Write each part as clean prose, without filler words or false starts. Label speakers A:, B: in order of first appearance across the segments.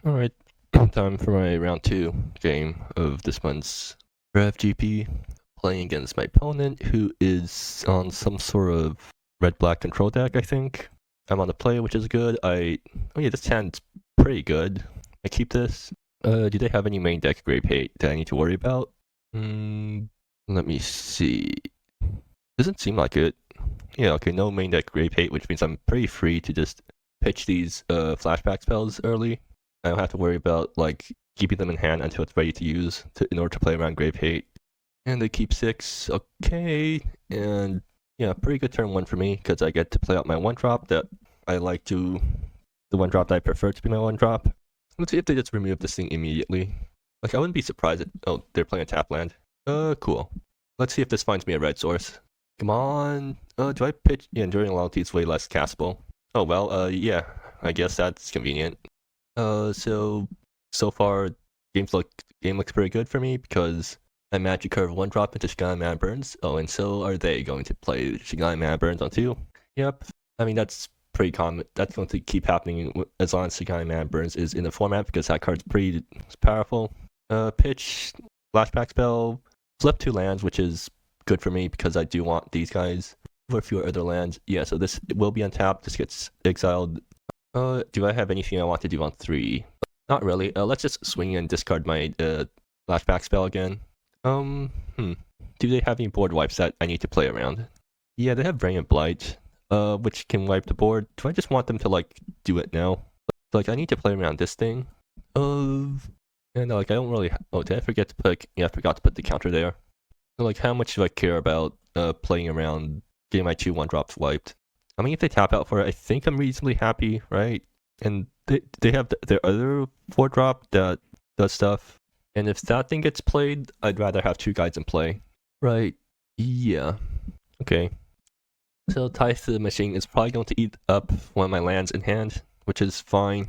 A: Alright, time for my round 2 game of this month's REV playing against my opponent, who is on some sort of red-black control deck, I think. I'm on the play, which is good. Oh yeah, this hand's pretty good. I keep this. Do they have any main deck Grave Hate that I need to worry about? Let me see. Doesn't seem like it. Yeah, okay, no main deck Grave Hate, which means I'm pretty free to just pitch these flashback spells early. I don't have to worry about like keeping them in hand until it's ready to use in order to play around Grave Hate. And they keep 6, okay, and yeah, pretty good turn 1 for me because I get to play out my 1-drop that I like to, the 1-drop that I prefer to be my 1-drop. Let's see if they just remove this thing immediately. Like I wouldn't be surprised oh, they're playing a tap land. Cool. Let's see if this finds me a red source. Come on. Do I pitch? Yeah, enduring loyalty is way less castable. Oh well, yeah, I guess that's convenient. So far, game looks pretty good for me because I magic curve 1-drop into Shigana Mana Burns. Oh, and so are they going to play Shigana Mana Burns on 2? Yep. I mean, that's pretty common. That's going to keep happening as long as Shigana Mana Burns is in the format because that card's pretty powerful. Pitch, flashback spell, flip 2 lands, which is good for me because I do want these guys for a few other lands. Yeah, so this will be untapped. This gets exiled. Do I have anything I want to do on 3? Not really. Let's just swing and discard my flashback spell again. Do they have any board wipes that I need to play around? Yeah, they have Brilliant Blight, which can wipe the board. Do I just want them to like do it now? Like I need to play around this thing. Yeah, no, like I don't really. Oh, did I forget to put? Yeah, I forgot to put the counter there. So, like, how much do I care about playing around getting my 2 1-drops wiped? I mean, if they tap out for it, I think I'm reasonably happy, right? And they have their other 4-drop that does stuff. And if that thing gets played, I'd rather have 2 guys in play. Right, yeah. Okay. So Ties to the Machine is probably going to eat up one of my lands in hand, which is fine.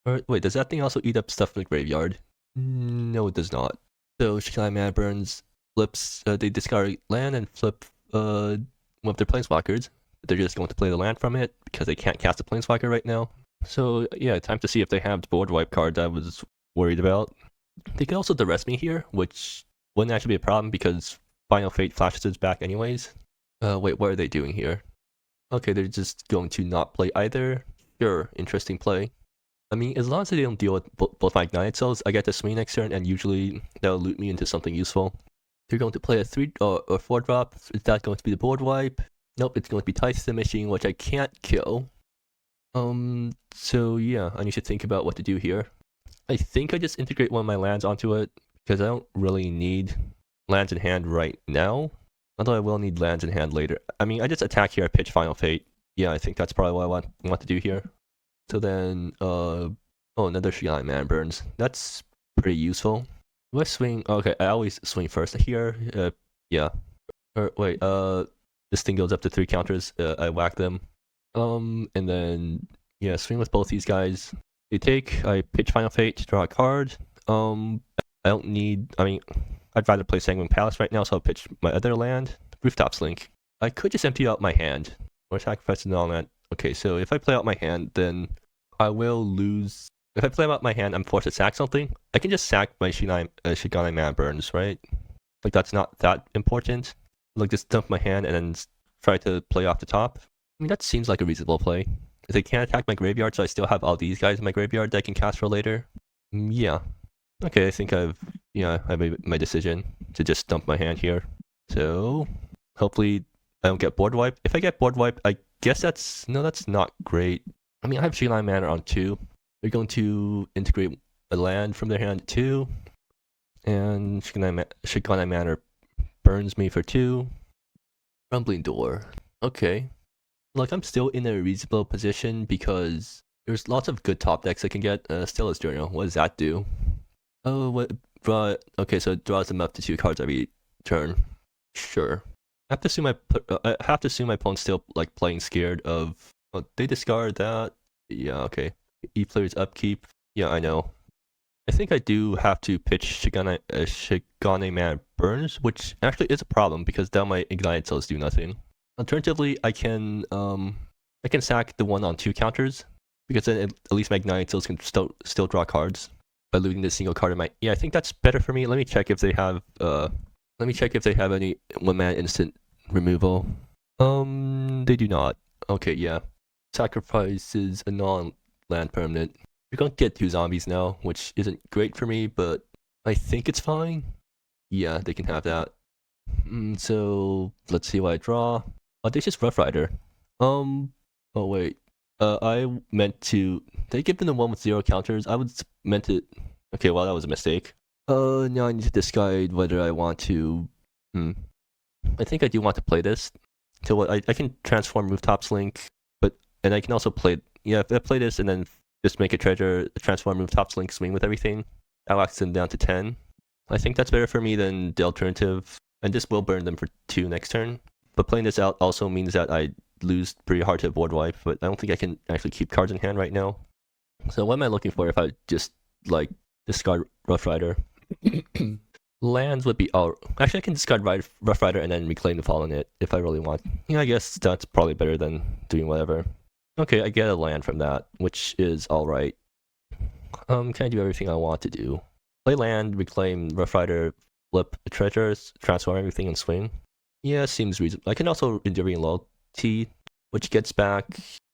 A: Or, wait, does that thing also eat up stuff in the graveyard? No, it does not. So Shigana Mana Burns flips, they discard land and flip one of their planeswalkers. They're just going to play the land from it because they can't cast a planeswalker right now. So yeah, time to see if they have the board wipe cards I was worried about. They could also duress me here, which wouldn't actually be a problem because Final Fate flashes us back anyways. Wait, what are they doing here? Okay, they're just going to not play either. Sure, interesting play. I mean, as long as they don't deal with both my Ignited Cells, I get to swing next turn and usually that'll loot me into something useful. They're going to play a 3 or 4-drop. Is that going to be the board wipe? Nope, it's going to be Ties to the Machine, which I can't kill. So yeah, I need to think about what to do here. I think I just integrate one of my lands onto it, because I don't really need lands in hand right now. Although I will need lands in hand later. I mean, I just attack here, pitch Final Fate. Yeah, I think that's probably what I want to do here. So then, oh, another Shigana Mana Burns. That's pretty useful. Do I swing? Okay, I always swing first here. Yeah. Or wait, this thing goes up to 3 counters. I whack them. And then yeah, swing with both these guys. They take. I pitch Final Fate, draw a card. I don't need. I mean, I'd rather play Sanguine Palace right now, so I'll pitch my other land, Rooftop Slink. I could just empty out my hand or sacrifice and all that. Okay, so if I play out my hand, then I will lose. If I play out my hand, I'm forced to sack something. I can just sack my Shigana Mana Burns, right? Like that's not that important. Like just dump my hand and then try to play off the top. I mean, that seems like a reasonable play. If they can't attack my graveyard, so I still have all these guys in my graveyard that I can cast for later. Yeah. Okay, I think I made my decision to just dump my hand here. So hopefully I don't get board wiped. If I get board wiped, I guess that's not great. I mean, I have Shigana Mana on 2. They're going to integrate a land from their hand 2. And Shigana Mana burns me for 2. Rumbling Door. Okay. Like, I'm still in a reasonable position because there's lots of good top decks I can get. Stella's Journal. What does that do? Oh, what? Draw. Okay, so it draws them up to 2 cards every turn. Sure. I have to assume my opponent's still like playing scared of. Oh, they discard that. Yeah. Okay. E-player's upkeep. Yeah, I know. I think I do have to pitch Shigana Mana Burns, which actually is a problem because now my Ignited Cells do nothing. Alternatively, I can sack the one on 2 counters because then at least my Ignitals can still draw cards by looting this single card in my. Yeah, I think that's better for me. Let me check if they have any 1-mana instant removal. They do not. Okay, yeah. Sacrifices a non-land permanent. You're going to get 2 zombies now, which isn't great for me, but I think it's fine. Yeah, they can have that. So let's see what I draw. Audacious Rough Rider. Oh wait. I meant to. They give them the one with 0 counters. I was meant to. Okay, well that was a mistake. Now I need to decide whether I want to. I think I do want to play this. So what I can transform Rooftops Link, and I can also play. Yeah, if I play this and then just make a treasure, transform Rooftops Link, swing with everything. I'll wax them down to 10. I think that's better for me than the alternative. And this will burn them for 2 next turn. But playing this out also means that I lose pretty hard to board wipe, but I don't think I can actually keep cards in hand right now. So what am I looking for if I just, like, discard Rough Rider? Lands would be... Oh, actually, I can discard Rough Rider and then reclaim the fall in it if I really want. Yeah, I guess that's probably better than doing whatever. Okay, I get a land from that, which is alright. Can I do everything I want to do? Play land, reclaim Rough Rider, flip treasures, transform everything, and swing. Yeah, seems reasonable. I can also Enduring Loyalty, which gets back...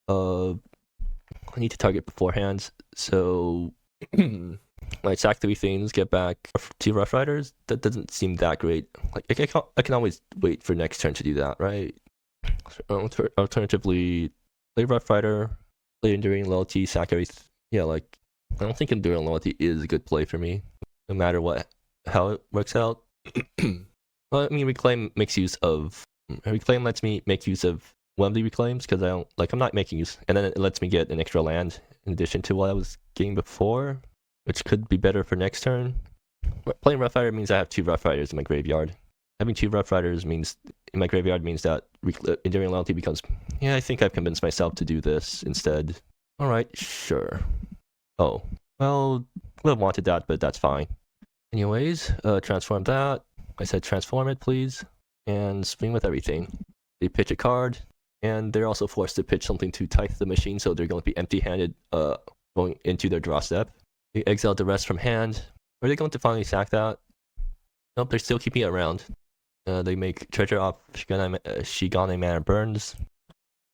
A: I need to target beforehand, so... I sack 3 things, get back 2 Rough Riders? That doesn't seem that great. Like, I can always wait for next turn to do that, right? Alternatively, play Rough Rider, play Enduring Loyalty, sack everything. Yeah, like, I don't think Enduring Loyalty is a good play for me, no matter how it works out. Well, I mean, Reclaim lets me make use of one of the reclaims, because I'm not making use, and then it lets me get an extra land in addition to what I was getting before, which could be better for next turn. Playing Rough Rider means I have 2 Rough Riders in my graveyard. Having 2 Rough Riders in my graveyard means that Enduring Loyalty becomes... Yeah, I think I've convinced myself to do this instead. Alright, sure. Oh, well, would have wanted that, but that's fine. Anyways, transform that. I said transform it, please. And swing with everything. They pitch a card, and they're also forced to pitch something to Tithe the Machine, so they're going to be empty-handed going into their draw step. They exile the rest from hand. Are they going to finally sack that? Nope, they're still keeping it around. They make treasure off Shigane Mana Burns.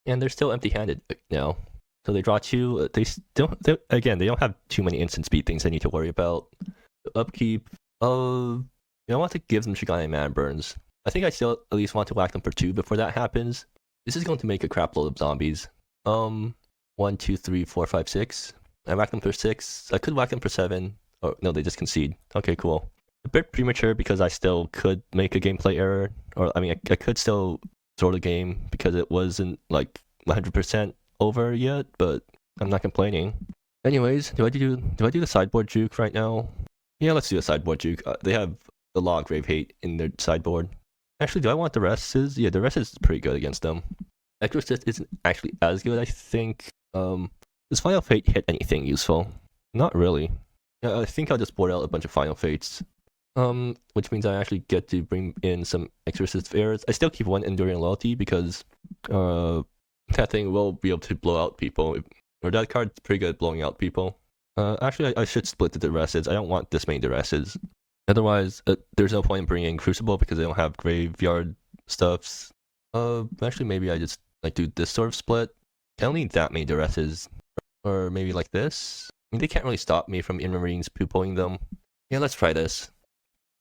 A: And they're still empty-handed now. So they draw 2. They don't have too many instant speed things they need to worry about. The upkeep. I want to give them Shigane Mana Burns. I think I still at least want to whack them for 2 before that happens. This is going to make a crap load of zombies. 1, 2, 3, 4, 5, 6. I whack them for 6. I could whack them for 7. Oh, no, they just concede. Okay, cool. A bit premature because I still could make a gameplay error. Or, I mean, I could still throw the game because it wasn't, like, 100% over yet, but I'm not complaining. Anyways, do I do the sideboard juke right now? Yeah, let's do a sideboard juke. They have a lot of Grave Hate in their sideboard. Actually, do I want the rest? Yeah, the rest is pretty good against them. Exorcist isn't actually as good, I think. Does Final Fate hit anything useful? Not really. Yeah, I think I'll just board out a bunch of Final Fates. Which means I actually get to bring in some Exorcist Errors. I still keep 1 Enduring Loyalty because that thing will be able to blow out people. Or that card's pretty good at blowing out people. Actually, I should split the Duresses. I don't want this many Duresses. Otherwise, there's no point in bringing in Crucible because they don't have graveyard stuffs. Actually, maybe I just do this sort of split. I don't need that many Duresses. Or maybe like this. I mean, they can't really stop me from in-marines poo-pooing them. Yeah, let's try this.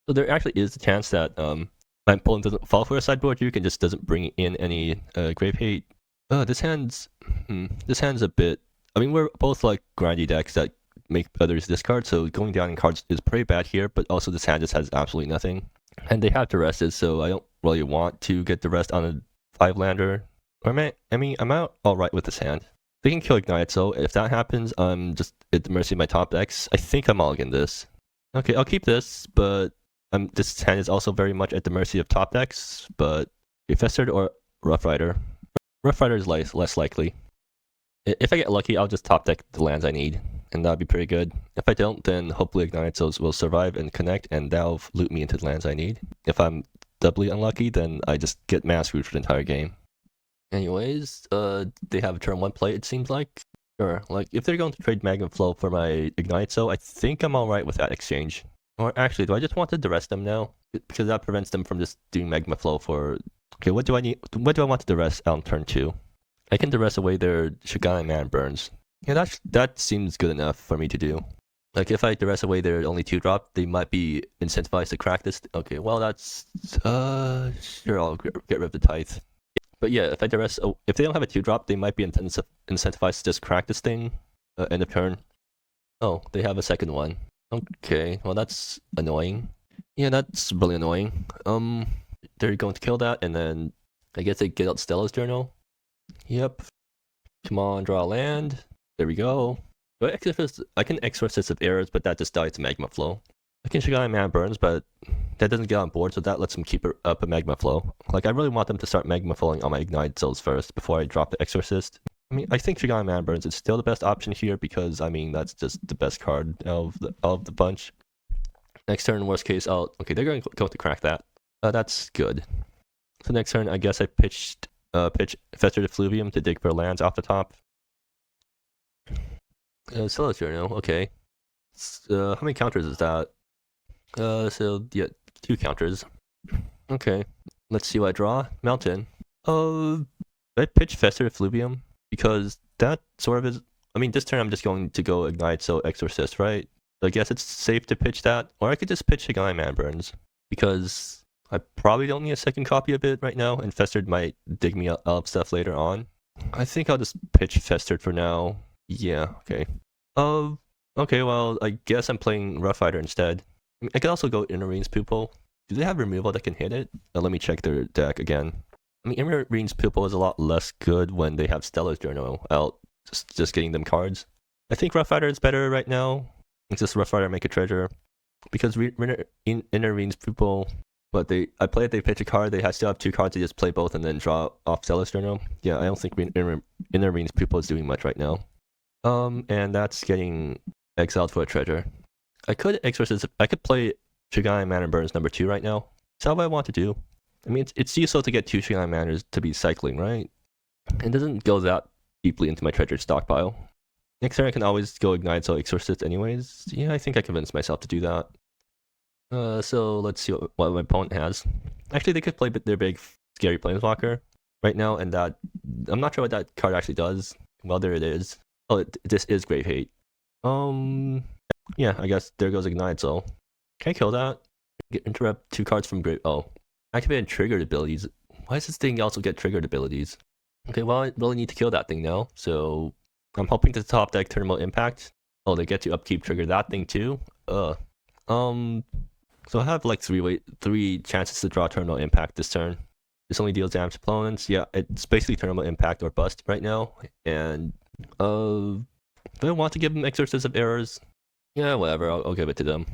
A: So there actually is a chance that my opponent doesn't fall for a sideboard juke and just doesn't bring in any Grave Hate. This hand's a bit... I mean, we're both like grindy decks that make others discard, so going down in cards is pretty bad here, but also this hand just has absolutely nothing. And they have Duresses, so I don't really want to get the rest on a 5-lander. Or I'm out alright with this hand. They can kill Ignite, so if that happens, I'm just at the mercy of my top decks. I think I'm mulligan this. Okay, I'll keep this, but this hand is also very much at the mercy of top decks, but Festered or Rough Rider. Rough Rider is less likely. If I get lucky, I'll just top deck the lands I need, and that'll be pretty good. If I don't, then hopefully Ignitals will survive and connect, and that'll loot me into the lands I need. If I'm doubly unlucky, then I just get mana screwed for the entire game. Anyways, they have a turn 1 play, it seems like. Sure. Like, if they're going to trade Magma Flow for my Ignite, so I think I'm alright with that exchange. Or actually, do I just want to duress them now? Because that prevents them from just doing Magma Flow for... Okay, what do I need? What do I want to duress on turn 2? I can duress away their Shigai Man Burns. Yeah, that seems good enough for me to do. Like, if I duress away their only 2-drop, they might be incentivized to crack this. Okay, well, that's... Sure, I'll get rid of the Tithe. But yeah, if I duress... if they don't have a 2-drop, they might be incentivized to just crack this thing end of turn. Oh, they have a second one. Okay, well, that's annoying. Yeah, that's really annoying. They're going to kill that, and then I guess they get out Stella's Journal. Yep. Come on, draw land. There we go. I can Exorcist of Errors, but that just dies to Magma Flow. I can Shigai Man Burns, but that doesn't get on board, so that lets them keep up a Magma Flow. Like, I really want them to start Magma Flowing on my Ignite Souls first before I drop the Exorcist. I mean, I think Shigai Man Burns is still the best option here because, I mean, that's just the best card of the bunch. Next turn, worst case, okay, they're going to go to crack that. That's good. So next turn, I guess I pitch Fester Effluvium to dig for lands off the top. Stella's Journal, okay. How many counters is that? So, yeah, 2 counters. Okay, let's see what I draw. Mountain. I pitch Fester Effluvium because that sort of is... I mean, this turn I'm just going to go Ignite, so Exorcist, right? So I guess it's safe to pitch that. Or I could just pitch Shigai Man Burns because I probably don't need a second copy of it right now, and Festered might dig me up stuff later on. I think I'll just pitch Festered for now. Yeah, okay. Okay, well, I guess I'm playing Rough Rider instead. I could also go Inner Pupil. Do they have removal that can hit it? Let me check their deck again. I mean, Inner Pupil is a lot less good when they have Stella's Journal out, just getting them cards. I think Rough Rider is better right now. It's just Rough Rider make a treasure. Because Inner Pupil, I play it, they pitch a card, they still have 2 cards, they just play both and then draw off Stella's Journal. Yeah, I don't think Inner Pupil is doing much right now. And that's getting exiled for a treasure. I could play Shigai Man and Burns number 2 right now. That's what I want to do. I mean, it's useful to get 2 Shigai Manners to be cycling, right? It doesn't go that deeply into my treasure stockpile. Next turn I can always go Ignite, so Exorcist anyways. Yeah, I think I convinced myself to do that. So let's see what my opponent has. Actually, they could play their big, scary Planeswalker right now, and that... I'm not sure what that card actually does. Well, there it is. Oh, this is Grave Hate. Yeah, I guess there goes Ignite, so... Can I kill that? Interrupt 2 cards from Grave... Oh. Activated triggered abilities. Why does this thing also get triggered abilities? Okay, well, I really need to kill that thing now, so... I'm hoping to top deck Terminal Impact. Oh, they get to upkeep trigger that thing too? So I have like 3 chances to draw Terminal Impact this turn. This only deals damage to opponents. Yeah, it's basically Terminal Impact or Bust right now. And, do I want to give them Exorcist of Errors? Yeah, whatever, I'll give it to them.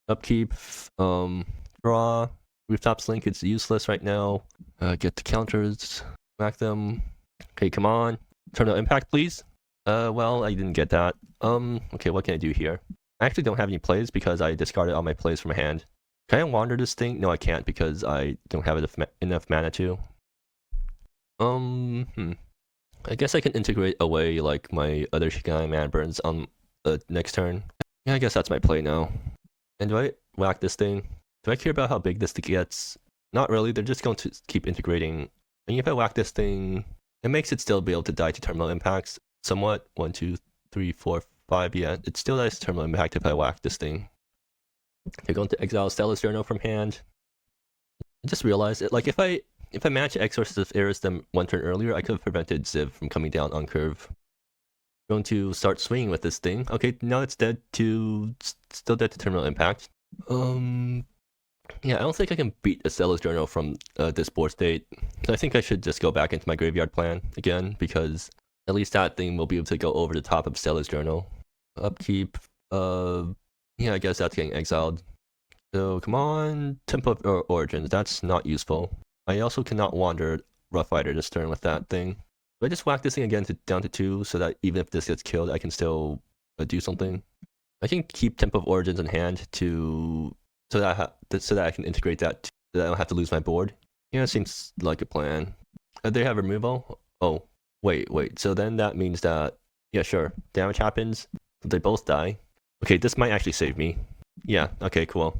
A: Upkeep, draw, Rooftop Slink, it's useless right now. Get the counters, whack them. Okay, come on. Terminal Impact, please. Well, I didn't get that. Okay, what can I do here? I actually don't have any plays because I discarded all my plays from my hand. Can I wander this thing? No, I can't because I don't have enough mana to. I guess I can integrate away like my other Shigai Man Burns on the next turn. Yeah, I guess that's my play now. And do I whack this thing? Do I care about how big this thing gets? Not really, they're just going to keep integrating. And if I whack this thing, it makes it still be able to die to Terminal Impacts somewhat. 1, 2, 3, 4, 5. Yeah, it still dies to Terminal Impact if I whack this thing. They're going to exile Stella's Journal from hand. I just realized it. Like if I managed to Exorcist of Errors them 1 turn earlier, I could have prevented Ziv from coming down on curve. I'm going to start swinging with this thing. Okay, now it's dead to still dead to Terminal Impact. Yeah, I don't think I can beat a Stella's Journal from this board state. So I think I should just go back into my graveyard plan again, because at least that thing will be able to go over the top of Stella's Journal. Upkeep, yeah, I guess that's getting exiled. So come on, Temple of Origins, that's not useful. I also cannot wander Rough Rider this turn with that thing. Do I just whack this thing again down to 2 so that even if this gets killed, I can still do something? I can keep Temple of Origins in hand so that I can integrate that, so that I don't have to lose my board. Yeah, it seems like a plan. They have removal? Oh, wait. So then that means that Yeah, sure. Damage happens. They both die. Okay, this might actually save me. Yeah, okay, cool.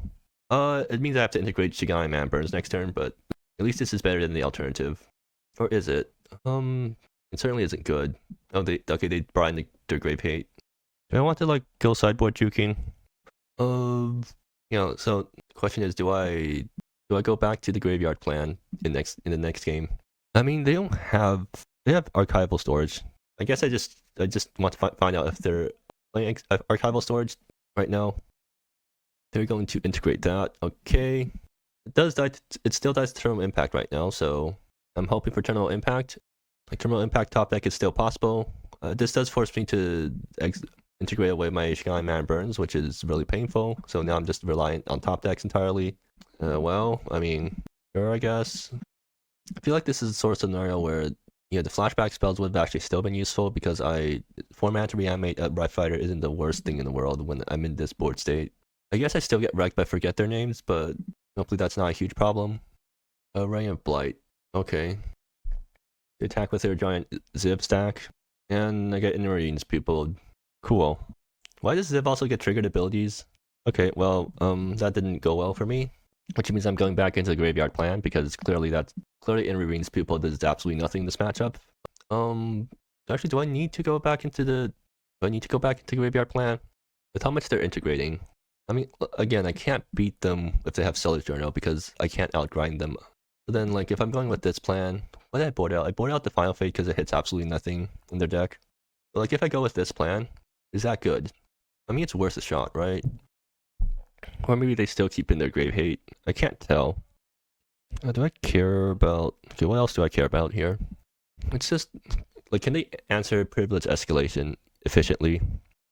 A: It means I have to integrate Shigami Man Burns next turn, but at least this is better than the alternative. Or is it? It certainly isn't good. Oh, they brought in their Grave Hate. Do I want to like go sideboard juking? So the question is, do I go back to the graveyard plan in the next game? I mean, they have archival storage. I guess I just want to find out if they're playing archival storage right now. They're going to integrate that. Okay, it still dies to Terminal Impact right now, so I'm hoping for Terminal Impact. Like Terminal Impact top deck is still possible. This does force me to integrate away my Shigami Man Burns, which is really painful. So now I'm just reliant on top decks entirely. Well, I mean, sure, I guess. I feel like this is a sort of scenario where the flashback spells would have actually still been useful because format to reanimate a REV fighter isn't the worst thing in the world when I'm in this board state. I guess I still get wrecked by forget their names, but hopefully that's not a huge problem. Ray of Blight. Okay. They attack with their giant Ziv stack, and I get Marines people. Cool. Why does Ziv also get triggered abilities? Okay, well, that didn't go well for me, which means I'm going back into the graveyard plan because clearly in Marine's people does absolutely nothing in this matchup. Actually, do I need to go back into graveyard plan? With how much they're integrating. I mean, again, I can't beat them if they have Stellar Journal because I can't outgrind them. So then, like, if I'm going with this plan, what did I board out? I board out the Final Fate because it hits absolutely nothing in their deck. But, like, if I go with this plan, is that good? I mean, it's worth a shot, right? Or maybe they still keep in their Grave Hate. I can't tell. Do I care about... Okay, what else do I care about here? It's just... Like, can they answer Privilege Escalation efficiently?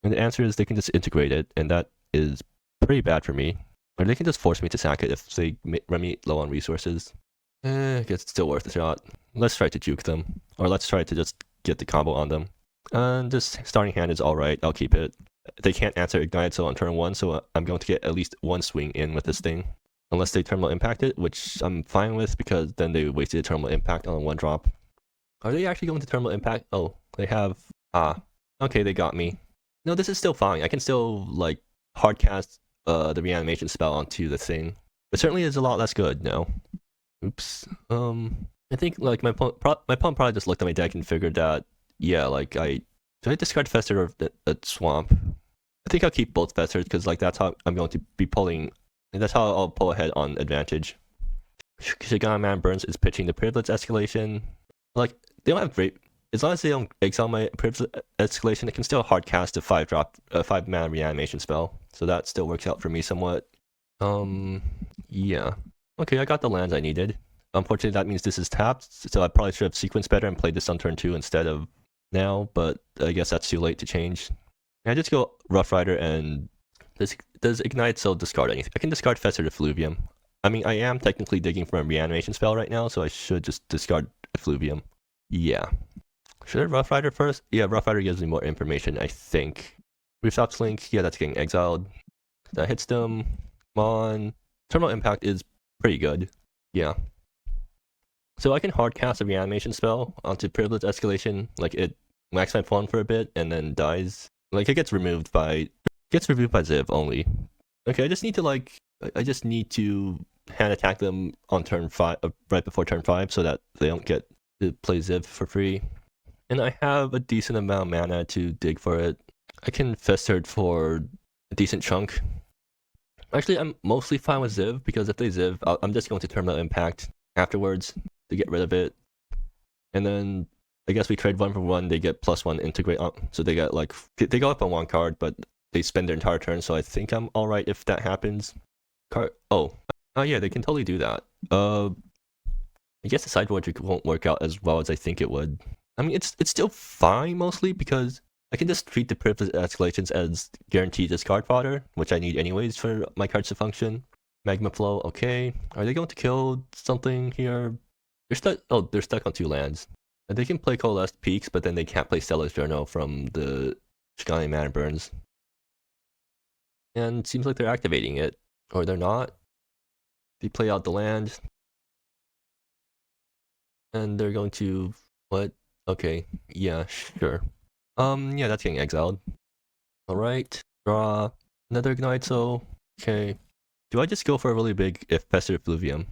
A: And the answer is they can just integrate it, and that is pretty bad for me. Or they can just force me to sack it if they run me low on resources. I guess it's still worth a shot. Let's try to juke them. Or let's try to just get the combo on them. And this starting hand is alright, I'll keep it. They can't answer Ignite so on turn 1, so I'm going to get at least one swing in with this thing. Unless they Terminal Impact it, which I'm fine with because then they wasted a Terminal Impact on a 1-drop. Are they actually going to Terminal Impact? Oh, they have... Okay, they got me. No, this is still fine. I can still, like, hardcast the reanimation spell onto the thing. But certainly is a lot less good now. Oops. I think, like, my opponent probably just looked at my deck and figured that, yeah, like, did I discard Fester or the Swamp? I think I'll keep both Festers because, like, that's how I'm going to be pulling... That's how I'll pull ahead on advantage. Shigami Man Burns is pitching the Privilege Escalation. Like, they don't have great... As long as they don't exile my Privilege Escalation, it can still hardcast a 5-mana reanimation spell. So that still works out for me somewhat. Yeah. Okay, I got the lands I needed. Unfortunately, that means this is tapped, so I probably should have sequenced better and played this on turn 2 instead of now, but I guess that's too late to change. I just go Rough Rider and... Does Ignite still discard anything? I can discard Fester Effluvium. I mean, I am technically digging for a reanimation spell right now, so I should just discard Effluvium. Yeah. Should I Rough Rider first? Yeah, Rough Rider gives me more information, I think. Rooftop Link, yeah, that's getting exiled. That hits them. Come on. Terminal Impact is pretty good. Yeah. So I can hardcast a reanimation spell onto Privilege Escalation, like it whacks my pawn for a bit and then dies. Like it gets removed by Ziv only. Okay, I just need to hand attack them on turn 5, right before turn 5, so that they don't get to play Ziv for free. And I have a decent amount of mana to dig for it. I can Fester it for a decent chunk. Actually, I'm mostly fine with Ziv, because if they Ziv, I'm just going to Terminal Impact afterwards to get rid of it. And then I guess we trade 1 for 1, they get +1 integrate on, so they get like, they go up on 1 card, but they spend their entire turn, so I think I'm alright if that happens. Oh yeah, they can totally do that. I guess the sideboard trick won't work out as well as I think it would. I mean, it's still fine mostly because I can just treat the Privilege Escalations as guaranteed discard fodder, which I need anyways for my cards to function. Magma Flow, okay. Are they going to kill something here? They're stuck on 2 lands. They can play Coalesced Peaks, but then they can't play Stellar's Journal from the Shigami Man Burns. And it seems like they're activating it. Or they're not. They play out the land. And they're going to... What? Okay, yeah, sure. Yeah, that's getting exiled. Alright, draw another Ignite, so okay. Do I just go for a really big if Festered Effluvium?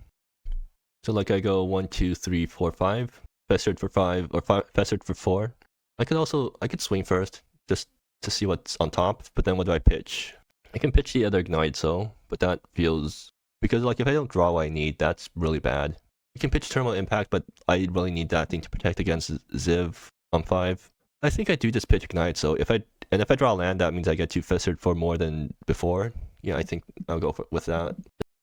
A: So like I go 1, 2, 3, 4, 5, Festered for 5, or Festered for 4. I could swing first, just to see what's on top, but then what do I pitch? I can pitch the other Ignite, so, but that feels, because like if I don't draw what I need, that's really bad. I can pitch Terminal Impact, but I really need that thing to protect against Ziv on 5. I think I do just pitch Ignite, so if I draw a land, that means I get 2 Festered for more than before. Yeah, I think I'll go with that.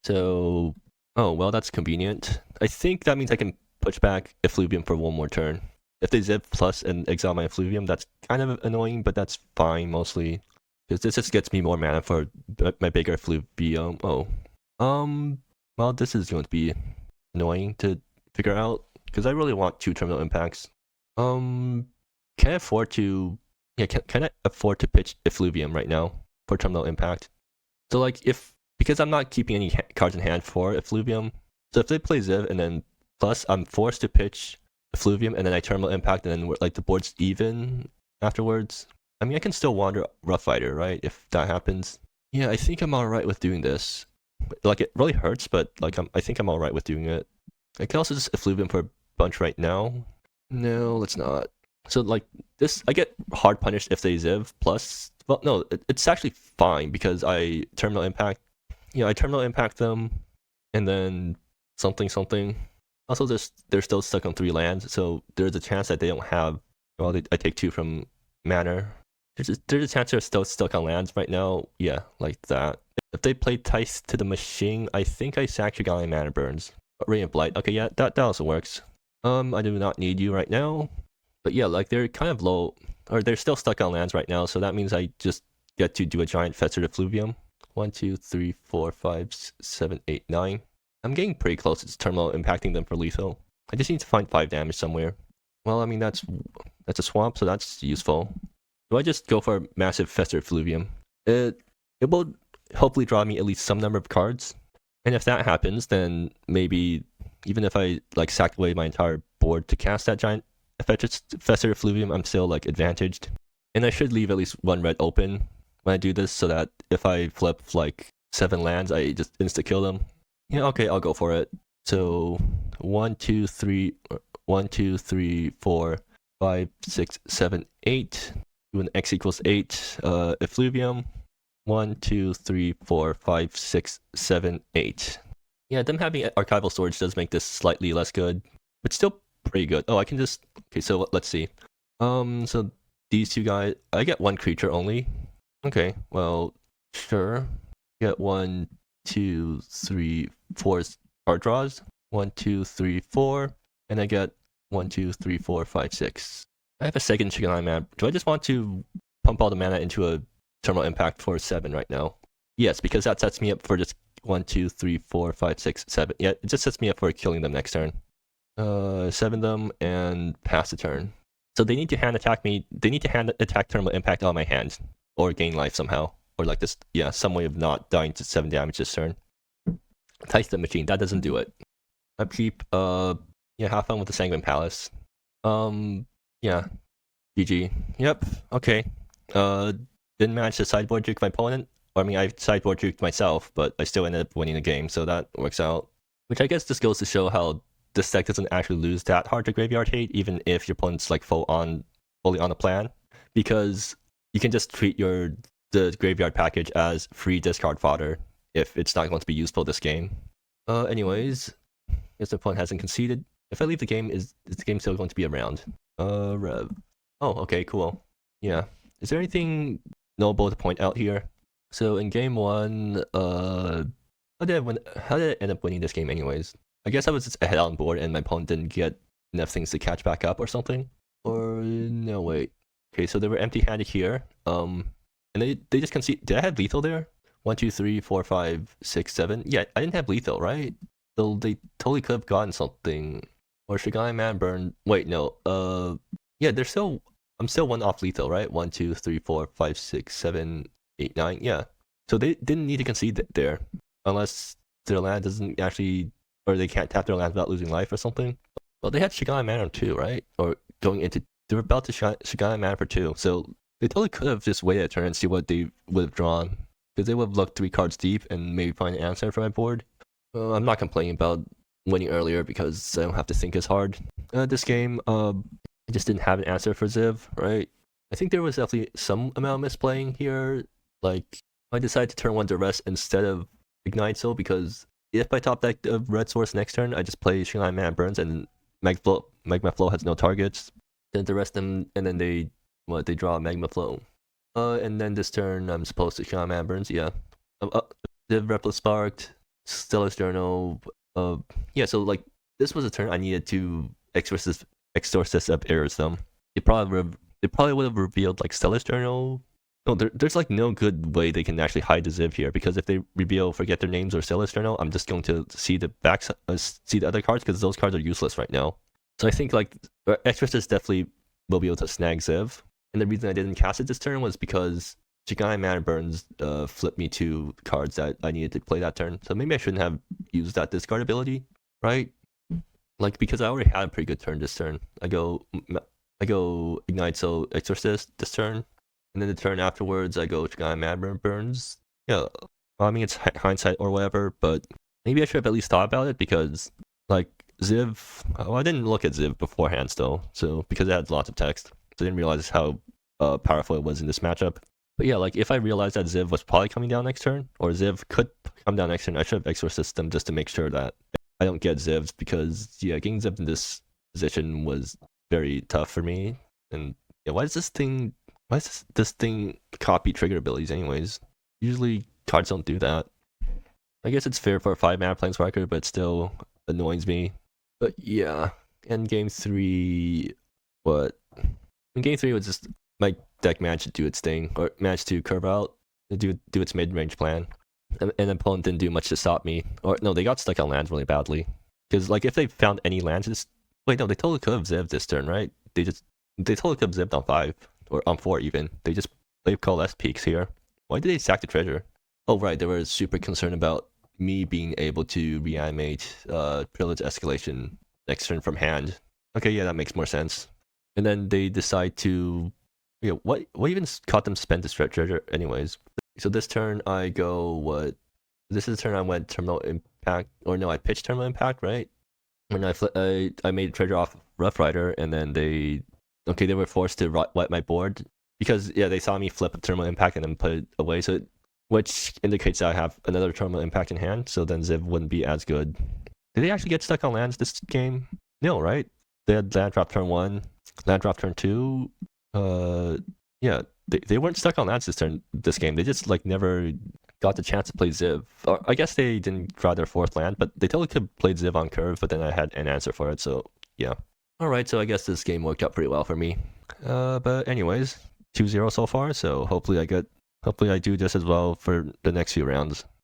A: So, oh, well, that's convenient. I think that means I can push back Effluvium for one more turn. If they Ziv plus and exile my Effluvium, that's kind of annoying, but that's fine mostly. Because this just gets me more mana for my bigger Effluvium. Oh. Well, this is going to be annoying to figure out, because I really want 2 Terminal Impacts. Can I afford to... Yeah, can I afford to pitch Effluvium right now for Terminal Impact? So like because I'm not keeping any cards in hand for Effluvium, so if they play Ziv and then plus I'm forced to pitch Effluvium and then I Terminal Impact and then like the board's even afterwards. I mean I can still wander Rough Rider, right? If that happens. Yeah, I think I'm alright with doing this. Like it really hurts, but like I think I'm alright with doing it. I can also just Effluvium for a bunch right now. No, let's not. So like this, I get hard punished if they Ziv plus. Well, no, it's actually fine because I Terminal Impact. Yeah, I Terminal Impact them, and then something. Also, they're still stuck on 3 lands, so there's a chance that they don't have. Well, I take 2 from Manor. There's a chance they're still stuck on lands right now. Yeah, like that. If they play Tice to the Machine, I think I sack Shigali Mana Burns. Ray of Blight. Okay, yeah, that also works. I do not need you right now. But yeah, like they're kind of low, or they're still stuck on lands right now, so that means I just get to do a giant Festered Effluvium. 1, 2, 3, 4, 5, 7, 8, 9. I'm getting pretty close to Terminal impacting them for lethal. I just need to find 5 damage somewhere. Well, I mean, that's a swamp, so that's useful. Do I just go for a massive Festered Effluvium? It will hopefully draw me at least some number of cards. And if that happens, then maybe, even if I like sack away my entire board to cast that giant Festered Effluvium, I'm still like advantaged. And I should leave at least 1 red open when I do this, so that if I flip like 7 lands, I just insta-kill them. Yeah, okay, I'll go for it. So 1, 2, 3, 1, 2, 3, 4, 5, 6, 7, 8. Do an X equals 8. Effluvium. 1, 2, 3, 4, 5, 6, 7, 8. Yeah, them having archival storage does make this slightly less good, but still pretty good. Oh, I can just... Okay, so let's see. So these 2 guys... I get 1 creature only. Okay, well, sure. Get 1, 2, 3, 4 card draws. 1, 2, 3, 4. And I get 1, 2, 3, 4, 5, 6. I have a second Shiganai mana. Do I just want to pump all the mana into a Terminal Impact for 7 right now? Yes, because that sets me up for just 1, 2, 3, 4, 5, 6, 7. Yeah, it just sets me up for killing them next turn. 7 them and pass the turn. So they need to hand attack me. They need to hand attack Terminal Impact on my hand, or gain life somehow, or like this. Yeah, some way of not dying to 7 damage this turn. Tice the Machine. That doesn't do it. Upkeep. Yeah, have fun with the Sanguine Palace. Yeah. GG. Yep. Okay. Didn't manage to sideboard juke my opponent. I mean, I sideboard juked myself, but I still ended up winning the game, so that works out. Which I guess just goes to show how this deck doesn't actually lose that hard to graveyard hate, even if your opponent's like fully on the plan, because you can just treat the graveyard package as free discard fodder if it's not going to be useful this game. Anyways, guess the opponent hasn't conceded. If I leave the game, is the game still going to be around? Rev. Oh, okay, cool. Yeah. Is there anything notable to point out here? So in game 1, how did I end up winning this game anyways? I guess I was just ahead on board and my opponent didn't get enough things to catch back up or something? Or no, wait. Okay, so they were empty-handed here. And they just conceded. Did I have lethal there? 1, 2, 3, 4, 5, 6, 7. Yeah, I didn't have lethal, right? So they totally could have gotten something. Or Shigai Man Burn. Wait, no. Yeah, I'm still 1 off lethal, right? 1, 2, 3, 4, 5, 6, 7, 8, 9. Yeah. So they didn't need to concede there, unless their land doesn't actually, or they can't tap their land without losing life or something. Well, they had Shigai Manor too, right? Or going into they were about to Shigami Mana for 2, so they totally could have just waited a turn and see what they would have drawn. Because they would have looked 3 cards deep and maybe find an answer for my board. I'm not complaining about winning earlier because I don't have to think as hard. This game, I just didn't have an answer for Ziv, right? I think there was definitely some amount of misplaying here. Like, I decided to turn 1 to rest instead of Ignite Soul because if I top deck the red source next turn, I just play Shinigami Mana Burns and Magma Flow has no targets. Then to rest them, and then they draw Magma Flow. And then this turn I'm supposed to Shinigami Mana Burns, yeah. Ziv Repli Sparked, Stellar's Journal. Yeah, so like this was a turn I needed to exorcist up errors them. They probably would have revealed like Stellar's Journal. No, there's like no good way they can actually hide the Ziv here because if they reveal Forget Their Names or Stellar's Journal, I'm just going to see the see the other cards because those cards are useless right now. So I think like Exorcist definitely will be able to snag Ziv. And the reason I didn't cast it this turn was because Shinigami Mana Burns flipped me 2 cards that I needed to play that turn. So maybe I shouldn't have used that discard ability, right? Like because I already had a pretty good turn this turn. I go Ignite Soul Exorcist this turn. And then the turn afterwards, I go Shinigami Mana Burns. Yeah, well, I mean, it's hindsight or whatever, but maybe I should have at least thought about it because, like, Ziv... Well, I didn't look at Ziv beforehand still, so because it had lots of text. So I didn't realize how powerful it was in this matchup. But yeah, like, if I realized that Ziv was probably coming down next turn, or Ziv could come down next turn, I should have Exorcised them just to make sure that I don't get Zivs, because, yeah, getting Ziv in this position was very tough for me. And, yeah, why is this thing copy trigger abilities anyways? Usually cards don't do that. I guess it's fair for a 5-mana planeswalker, but it still annoys me. But yeah, and game 3, what? In game 3 was just my deck managed to do its thing, or managed to curve out, do its mid-range plan. And an opponent didn't do much to stop me. Or no, they got stuck on lands really badly. Because like if they found any lands, wait, no, they totally could have zived this turn, right? They totally could have zived on 5. Or on 4 even. They just played Coalesce Peaks here. Why did they sack the treasure? Oh right, they were super concerned about me being able to reanimate Privilege Escalation next turn from hand. Okay, yeah, that makes more sense. And then they decide to... Yeah, what even caught them spend this treasure anyways? So this turn I go, what? This is the turn I went Terminal Impact, or no, I pitched Terminal Impact, right? When I made treasure off Rough Rider, and then they were forced to wipe my board because yeah, they saw me flip a Terminal Impact and then put it away, so which indicates that I have another Terminal Impact in hand, so then Ziv wouldn't be as good. Did they actually get stuck on lands this game? No, right? They had land drop turn 1, land drop turn 2. Yeah, they weren't stuck on lands this game. They just like never got the chance to play Ziv. Or, I guess they didn't draw their 4th land, but they totally could play Ziv on curve, but then I had an answer for it, so yeah. Alright, so I guess this game worked out pretty well for me. But anyways, 2-0 so far, so hopefully I do just as well for the next few rounds.